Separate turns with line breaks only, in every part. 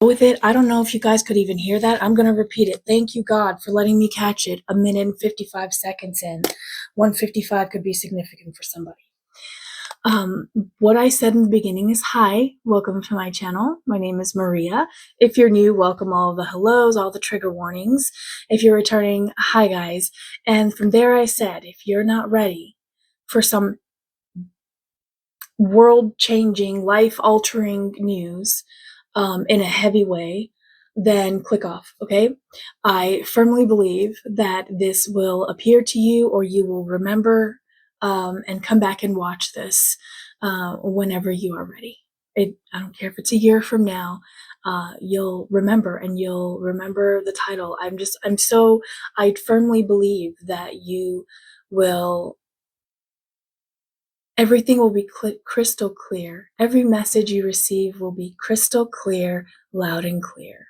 with it. I don't know if you guys could even hear that. I'm going to repeat it. Thank you, God, for letting me catch it 1 minute and 55 seconds in. 155 could be significant for somebody. What I said in the beginning is hi, welcome to my channel. My name is Maria. If you're new, welcome all the hellos, all the trigger warnings. If you're returning, hi guys. And from there I said, if you're not ready for some world-changing, life-altering news in a heavy way, then click off, okay? I firmly believe that this will appear to you, or you will remember and come back and watch this whenever you are ready. I don't care if it's a year from now, you'll remember, and you'll remember the title. I firmly believe that you will, everything will be crystal clear. Every message you receive will be crystal clear, loud and clear.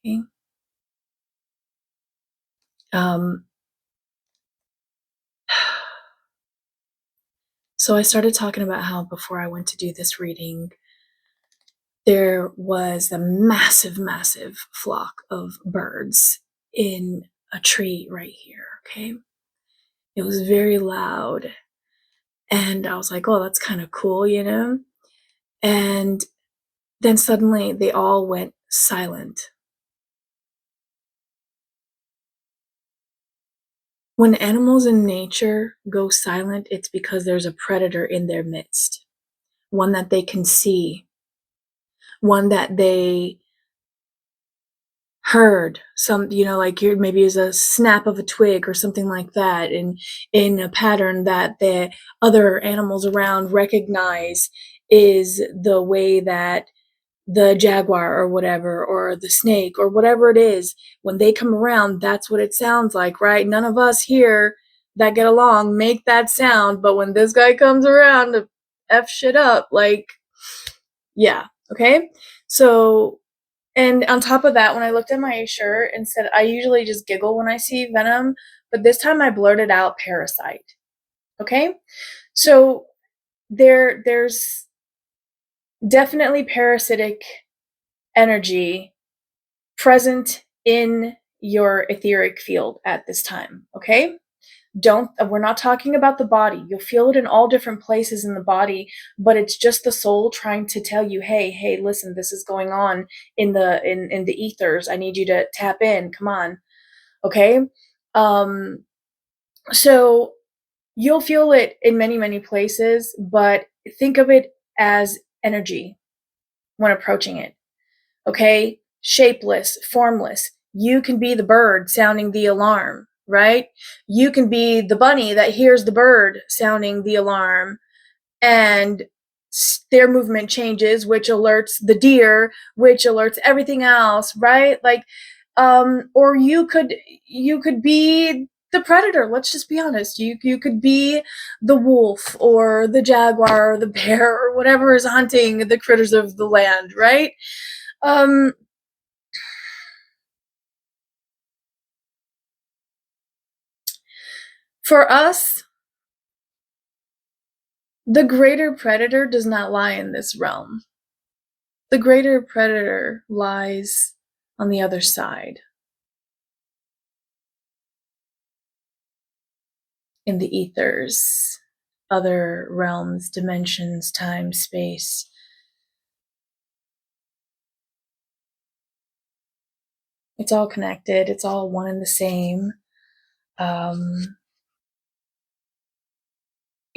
Okay? So I started talking about how before I went to do this reading, there was a massive, massive flock of birds in a tree right here, okay? It was very loud. And I was like, oh, that's kind of cool, you know? And then suddenly they all went silent. When animals in nature go silent, it's because there's a predator in their midst, one that they can see, one that they heard, some, you know, like maybe is a snap of a twig or something like that, in a pattern that the other animals around recognize is the way that the jaguar or whatever, or the snake or whatever it is, when they come around, that's what it sounds like, right? None of us here that get along make that sound, but when this guy comes around to F shit up, like, yeah, okay? So, and on top of that, when I looked at my shirt and said, I usually just giggle when I see venom, but this time I blurted out parasite, okay? So there's definitely parasitic energy present in your etheric field at this time, okay? We're not talking about the body. You'll feel it in all different places in the body, but it's just the soul trying to tell you, hey, listen, this is going on in the ethers. I need you to tap in. Come on. Okay? So you'll feel it in many, many places, but think of it as energy when approaching it. Okay? Shapeless, formless. You can be the bird sounding the alarm, right? You can be the bunny that hears the bird sounding the alarm, and their movement changes, which alerts the deer, which alerts everything else, right? Like, or you could be the predator. Let's just be honest. You could be the wolf or the jaguar or the bear or whatever is hunting the critters of the land, right? For us, the greater predator does not lie in this realm. The greater predator lies on the other side, in the ethers, other realms, dimensions, time, space. It's all connected. It's all one and the same.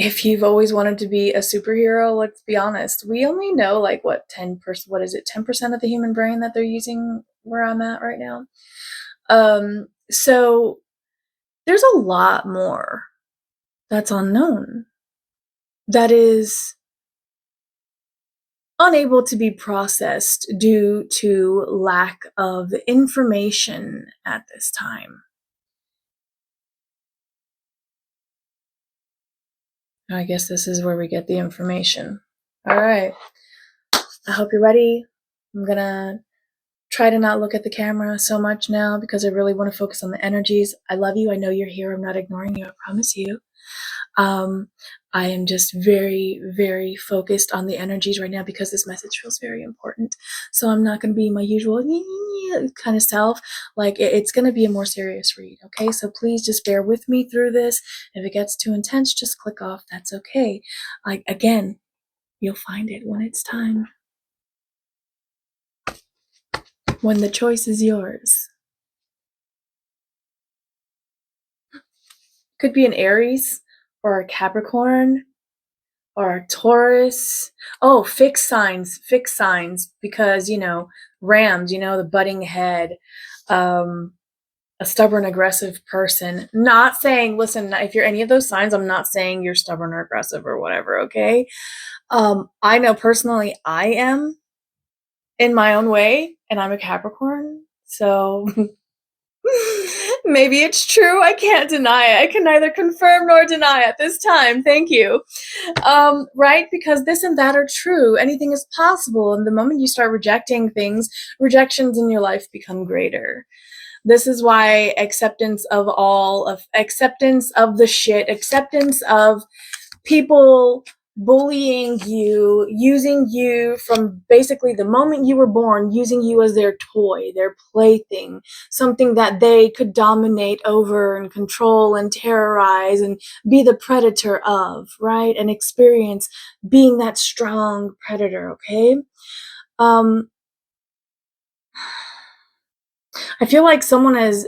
If you've always wanted to be a superhero, let's be honest, we only know like what 10%, what is it, 10% of the human brain that they're using where I'm at right now. So there's a lot more that's unknown, that is unable to be processed due to lack of information at this time. I guess this is where we get the information. All right. I hope you're ready. I'm gonna try to not look at the camera so much now because I really want to focus on the energies. I love you. I know you're here. I'm not ignoring you. I promise you. I am just very, very focused on the energies right now because this message feels very important. So I'm not going to be my usual kind of self. Like it's going to be a more serious read. Okay. So please just bear with me through this. If it gets too intense, just click off. That's okay. Like again, you'll find it when it's time. When the choice is yours. Could be an Aries or a Capricorn or a Taurus. Oh, fixed signs, because, rams, the butting head, a stubborn, aggressive person. Not saying, listen, if you're any of those signs, I'm not saying you're stubborn or aggressive or whatever, okay? I know personally I am in my own way, and I'm a Capricorn, so maybe it's true. I can't deny it. I can neither confirm nor deny at this time. Thank you. Right? Because this and that are true. Anything is possible. And the moment you start rejecting things, rejections in your life become greater. This is why acceptance of the shit, acceptance of people bullying you, using you from basically the moment you were born, using you as their toy, their plaything, something that they could dominate over and control and terrorize and be the predator of, right? And experience being that strong predator, okay? I feel like someone is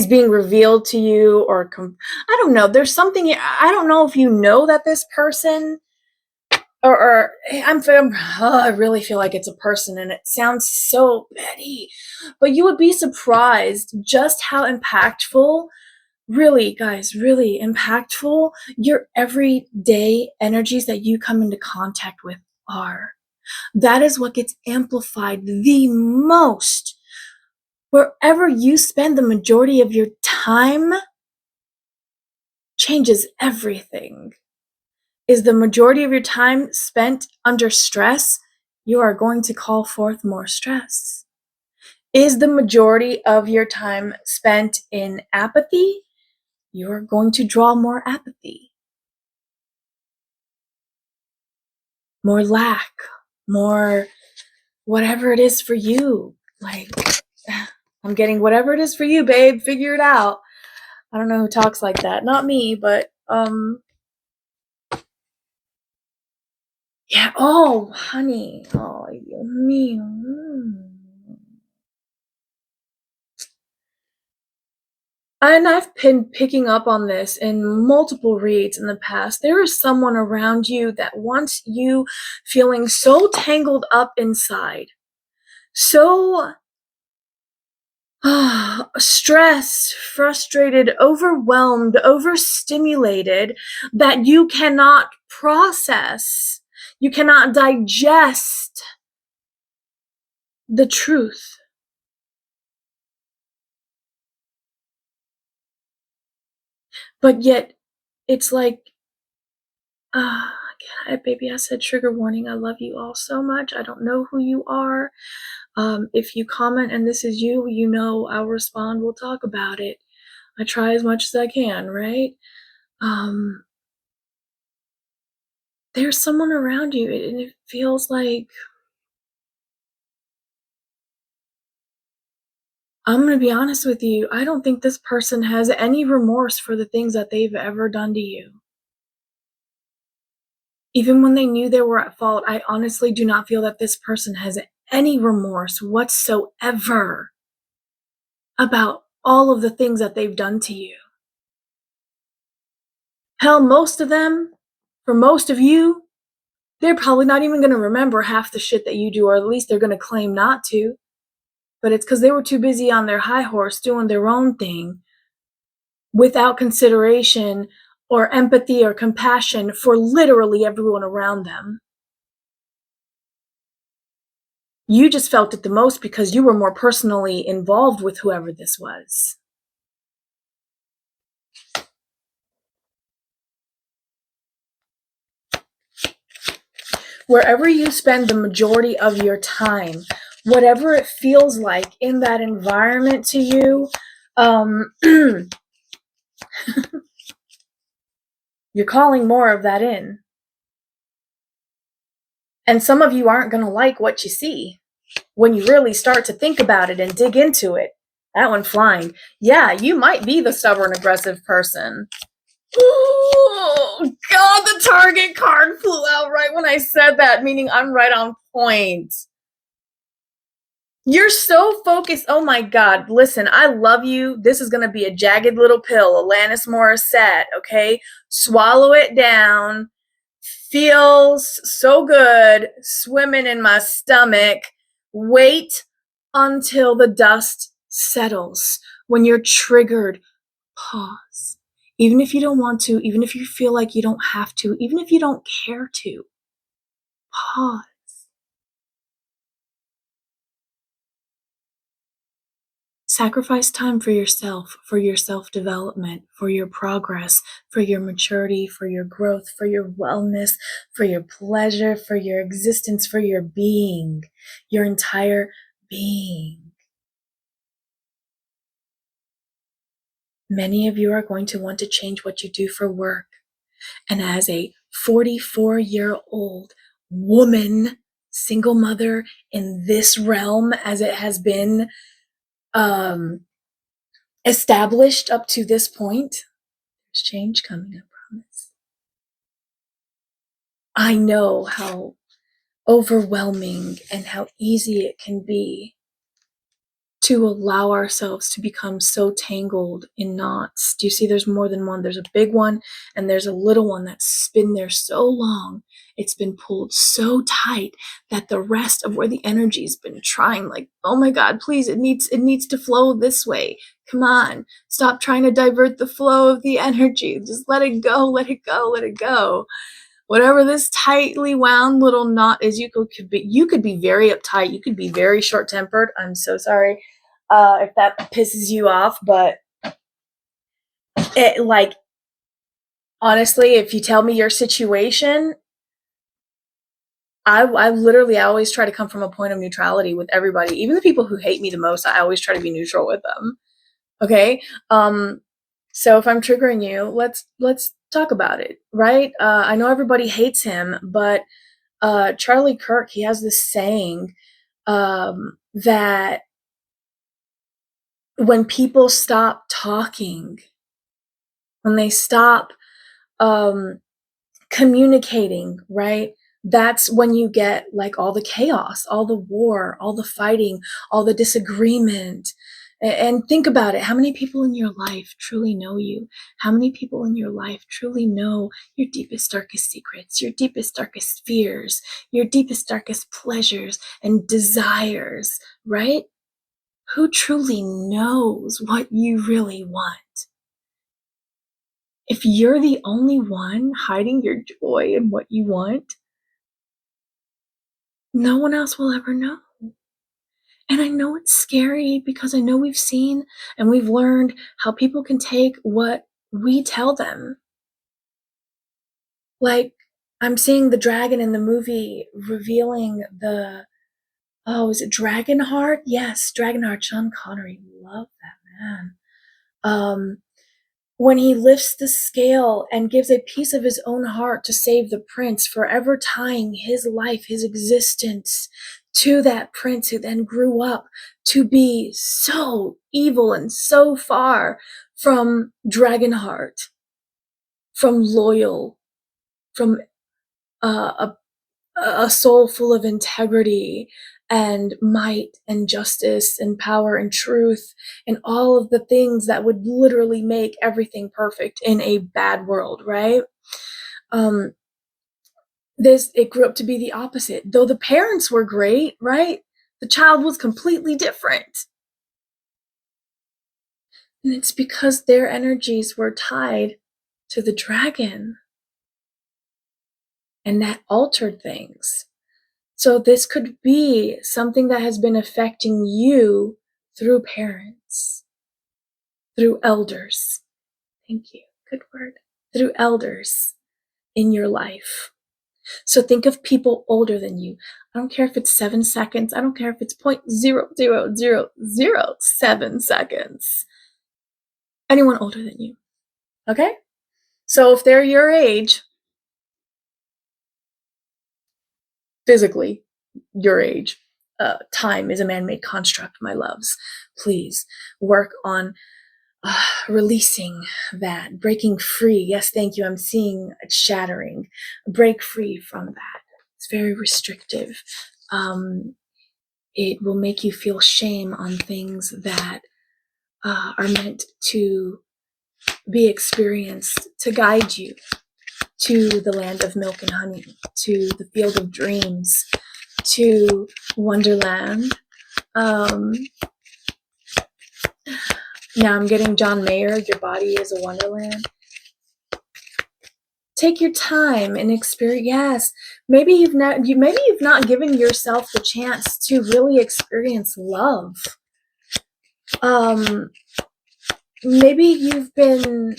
being revealed to you, or I don't know. There's something, I don't know if you know that this person, or I really feel like it's a person, and it sounds so petty, but you would be surprised just how impactful, really, guys, really impactful your everyday energies that you come into contact with are. That is what gets amplified the most. Wherever you spend the majority of your time changes everything. Is the majority of your time spent under stress, you are going to call forth more stress. Is the majority of your time spent in apathy, you're going to draw more apathy, more lack, more whatever it is for you. Like, I'm getting whatever it is for you, babe, figure it out. I don't know who talks like that. Not me, but yeah. Oh, honey. Oh, me. And I've been picking up on this in multiple reads in the past. There is someone around you that wants you feeling so tangled up inside, so stressed, frustrated, overwhelmed, overstimulated, that you cannot process, you cannot digest the truth. But yet, it's like, baby, I said trigger warning. I love you all so much. I don't know who you are. If you comment and this is you, I'll respond. We'll talk about it. I try as much as I can, right? There's someone around you, and it feels like, I'm going to be honest with you, I don't think this person has any remorse for the things that they've ever done to you. Even when they knew they were at fault, I honestly do not feel that this person has any remorse whatsoever about all of the things that they've done to you. Hell, most of them, for most of you, they're probably not even going to remember half the shit that you do, or at least they're going to claim not to. But it's because they were too busy on their high horse doing their own thing without consideration or empathy or compassion for literally everyone around them. You just felt it the most because you were more personally involved with whoever this was. Wherever you spend the majority of your time, whatever it feels like in that environment to you, You're calling more of that in. And some of you aren't going to like what you see when you really start to think about it and dig into it. That one flying. Yeah, you might be the stubborn, aggressive person. Oh, God, the target card flew out right when I said that, meaning I'm right on point. You're so focused. Oh my God. Listen, I love you. This is going to be a jagged little pill, Alanis Morissette, okay? Swallow it down. Feels so good swimming in my stomach. Wait until the dust settles. When you're triggered, pause. Even if you don't want to, even if you feel like you don't have to, even if you don't care to, pause. Sacrifice time for your self-development, for your progress, for your maturity, for your growth, for your wellness, for your pleasure, for your existence, for your being, your entire being. Many of you are going to want to change what you do for work. And as a 44-year-old woman, single mother in this realm, as it has been established up to this point, there's change coming, I promise. I know how overwhelming and how easy it can be to allow ourselves to become so tangled in knots. Do you see there's more than one? There's a big one and there's a little one that's been there so long. It's been pulled so tight that the rest of where the energy's been trying, like, oh my God, please, it needs to flow this way. Come on, stop trying to divert the flow of the energy. Just let it go, let it go, let it go. Whatever this tightly wound little knot is, you could be very uptight. You could be very short-tempered. I'm so sorry if that pisses you off, but it, like, honestly, if you tell me your situation, I always try to come from a point of neutrality with everybody. Even the people who hate me the most, I always try to be neutral with them. Okay? So if I'm triggering you, let's talk about it, right? I know everybody hates him, but Charlie Kirk, he has this saying that when people stop talking, when they stop communicating, right? That's when you get like all the chaos, all the war, all the fighting, all the disagreement. And think about it. How many people in your life truly know you? How many people in your life truly know your deepest, darkest secrets, your deepest, darkest fears, your deepest, darkest pleasures and desires, right? Who truly knows what you really want? If you're the only one hiding your joy and what you want, no one else will ever know. And I know it's scary because I know we've seen and we've learned how people can take what we tell them. Like, I'm seeing the dragon in the movie revealing is it Dragonheart? Yes, Dragonheart, Sean Connery. Love that man. When he lifts the scale and gives a piece of his own heart to save the prince, forever tying his life, his existence to that prince who then grew up to be so evil and so far from Dragonheart, from loyal, from a soul full of integrity and might and justice and power and truth and all of the things that would literally make everything perfect in a bad world, right? It grew up to be the opposite. Though the parents were great, right? The child was completely different. And it's because their energies were tied to the dragon. And that altered things. So this could be something that has been affecting you through parents, through elders. Thank you. Good word. Through elders in your life. So think of people older than you. I don't care if it's 7 seconds. I don't care if it's 0.00007 seconds. Anyone older than you. Okay? So if they're your age, physically your age, time is a man-made construct, my loves. Please work on releasing that, breaking free. Yes, thank you. I'm seeing it shattering. Break free from that. It's very restrictive. It will make you feel shame on things that are meant to be experienced, to guide you to the land of milk and honey, to the field of dreams, to Wonderland. Now I'm getting John Mayer, Your Body is a Wonderland. Take your time and experience. Yes, maybe you've not given yourself the chance to really experience love. Maybe you've been.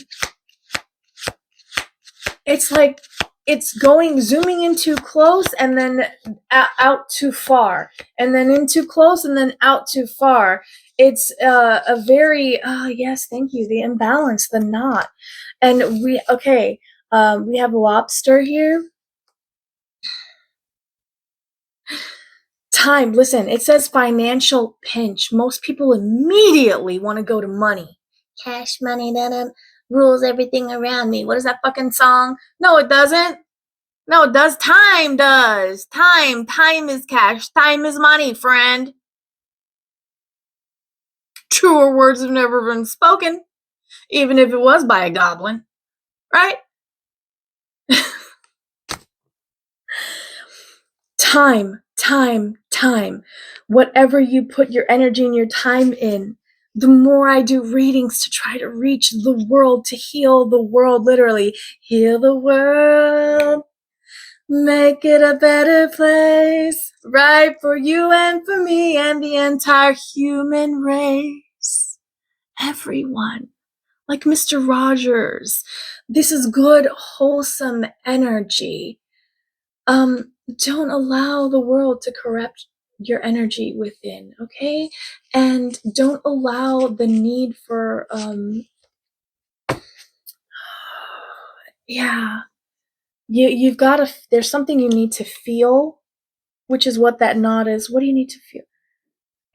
It's like it's zooming in too close and then out too far, and then in too close and then out too far. It's a very yes, thank you. The imbalance, the knot, and we have lobster here. Time. Listen, it says financial pinch. Most people immediately want to go to money. Cash money that rules everything around me. What is that fucking song? No, it doesn't. No, it does. Time does. Time. Time is cash. Time is money, friend. Truer words have never been spoken, even if it was by a goblin. Right? Time. Whatever you put your energy and your time in, the more I do readings to try to reach the world, to heal the world, literally heal the world, make it a better place, right, for you and for me and the entire human race. Everyone, like Mr. Rogers. This is good, wholesome energy. Don't allow the world to corrupt your energy within, okay? And don't allow the need for you've got to, there's something you need to feel, which is what that knot is. What do you need to feel?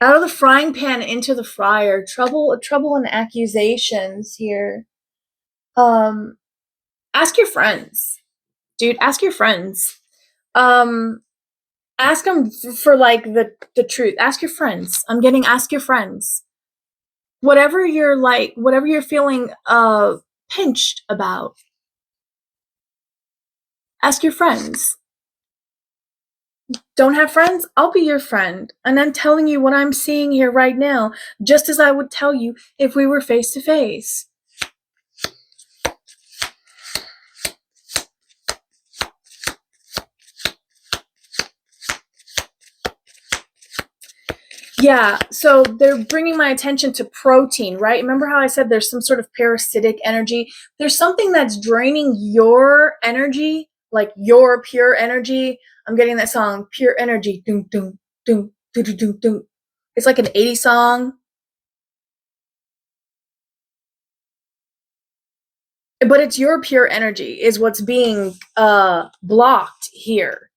Out of the frying pan into the fryer. Trouble and accusations here. Ask your friends. Dude, ask your friends. Ask them for like the truth. Ask your friends. Ask your friends. Whatever you're feeling pinched about. Ask your friends. Don't have friends? I'll be your friend. And I'm telling you what I'm seeing here right now, just as I would tell you if we were face to face. Yeah, so they're bringing my attention to protein, right? Remember how I said there's some sort of parasitic energy? There's something that's draining your energy, like your pure energy. I'm getting that song, Pure Energy. Doom, doom, doom, doom, doom, doom, doom. It's like an 80s song. But it's your pure energy is what's being blocked here.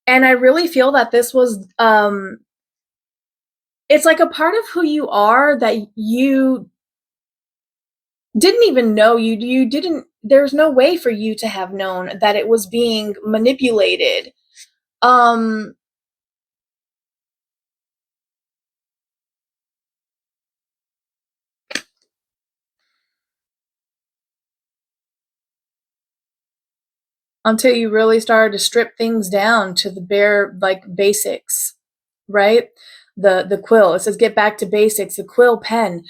And I really feel that this was it's like a part of who you are that you didn't even know. You didn't, there's no way for you to have known that it was being manipulated. Until you really started to strip things down to the bare like basics, right? The quill, it says get back to basics. The quill pen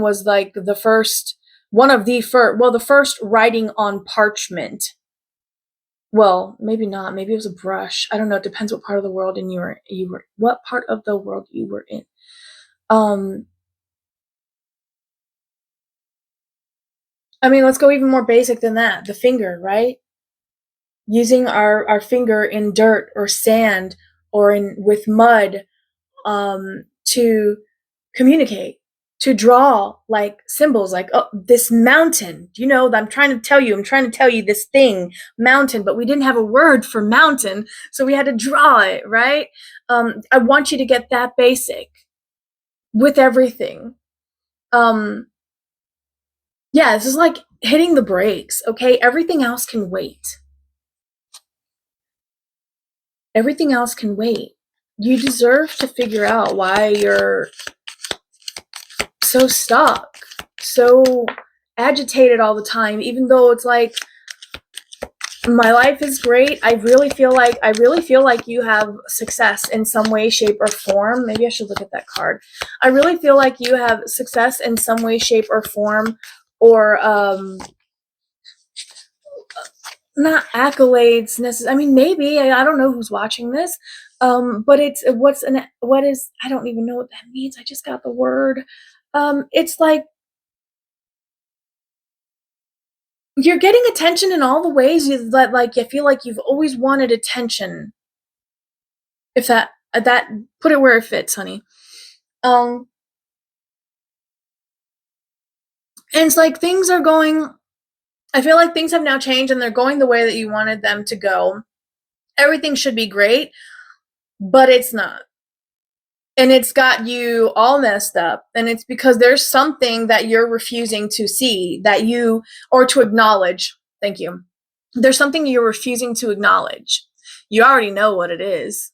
was like the first one of the first, well, the first writing on parchment. Well, maybe not, maybe it was a brush, I don't know, it depends what part of the world and what part of the world you were in. I mean, let's go even more basic than that. The finger, right? Using our finger in dirt or sand or with mud to communicate. to draw like symbols like, oh, this mountain, I'm trying to tell you this thing, mountain, but we didn't have a word for mountain, so we had to draw it, right? I want you to get that basic with everything. Yeah, this is like hitting the brakes, okay? Everything else can wait. Everything else can wait. You deserve to figure out why you're so stuck, so agitated all the time, even though it's like, my life is great. I really feel like you have success in some way, shape, or form. Maybe I should look at that card. I really feel like you have success in some way, shape, or form, or not accolades necessarily. I mean, maybe, I don't know who's watching this, but what is, I don't even know what that means. I just got the word. It's like you're getting attention in all the ways that, like, you feel like you've always wanted attention. If that put it where it fits, honey. And it's like things are going. I feel like things have now changed and they're going the way that you wanted them to go. Everything should be great, but it's not. And it's got you all messed up, and it's because there's something that you're refusing to see, or to acknowledge. Thank you. There's something you're refusing to acknowledge. You already know what it is.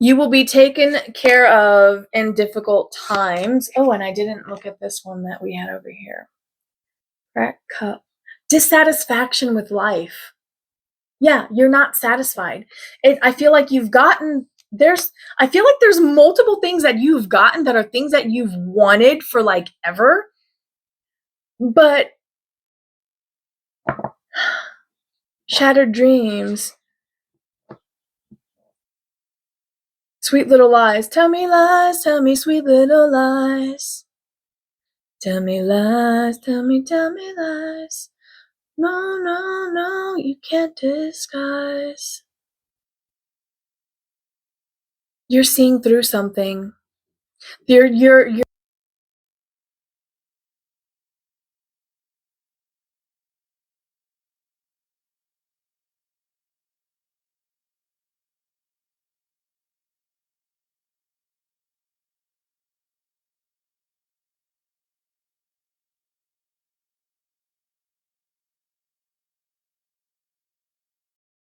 You will be taken care of in difficult times. Oh, and I didn't look at this one that we had over here. Crack cup. Dissatisfaction with life. Yeah, you're not satisfied. I feel like I feel like there's multiple things that you've gotten that are things that you've wanted for like ever. But shattered dreams. Sweet little lies. Tell me sweet little lies. Tell me lies, tell me lies. No, no, no, you can't disguise. You're seeing through something. You're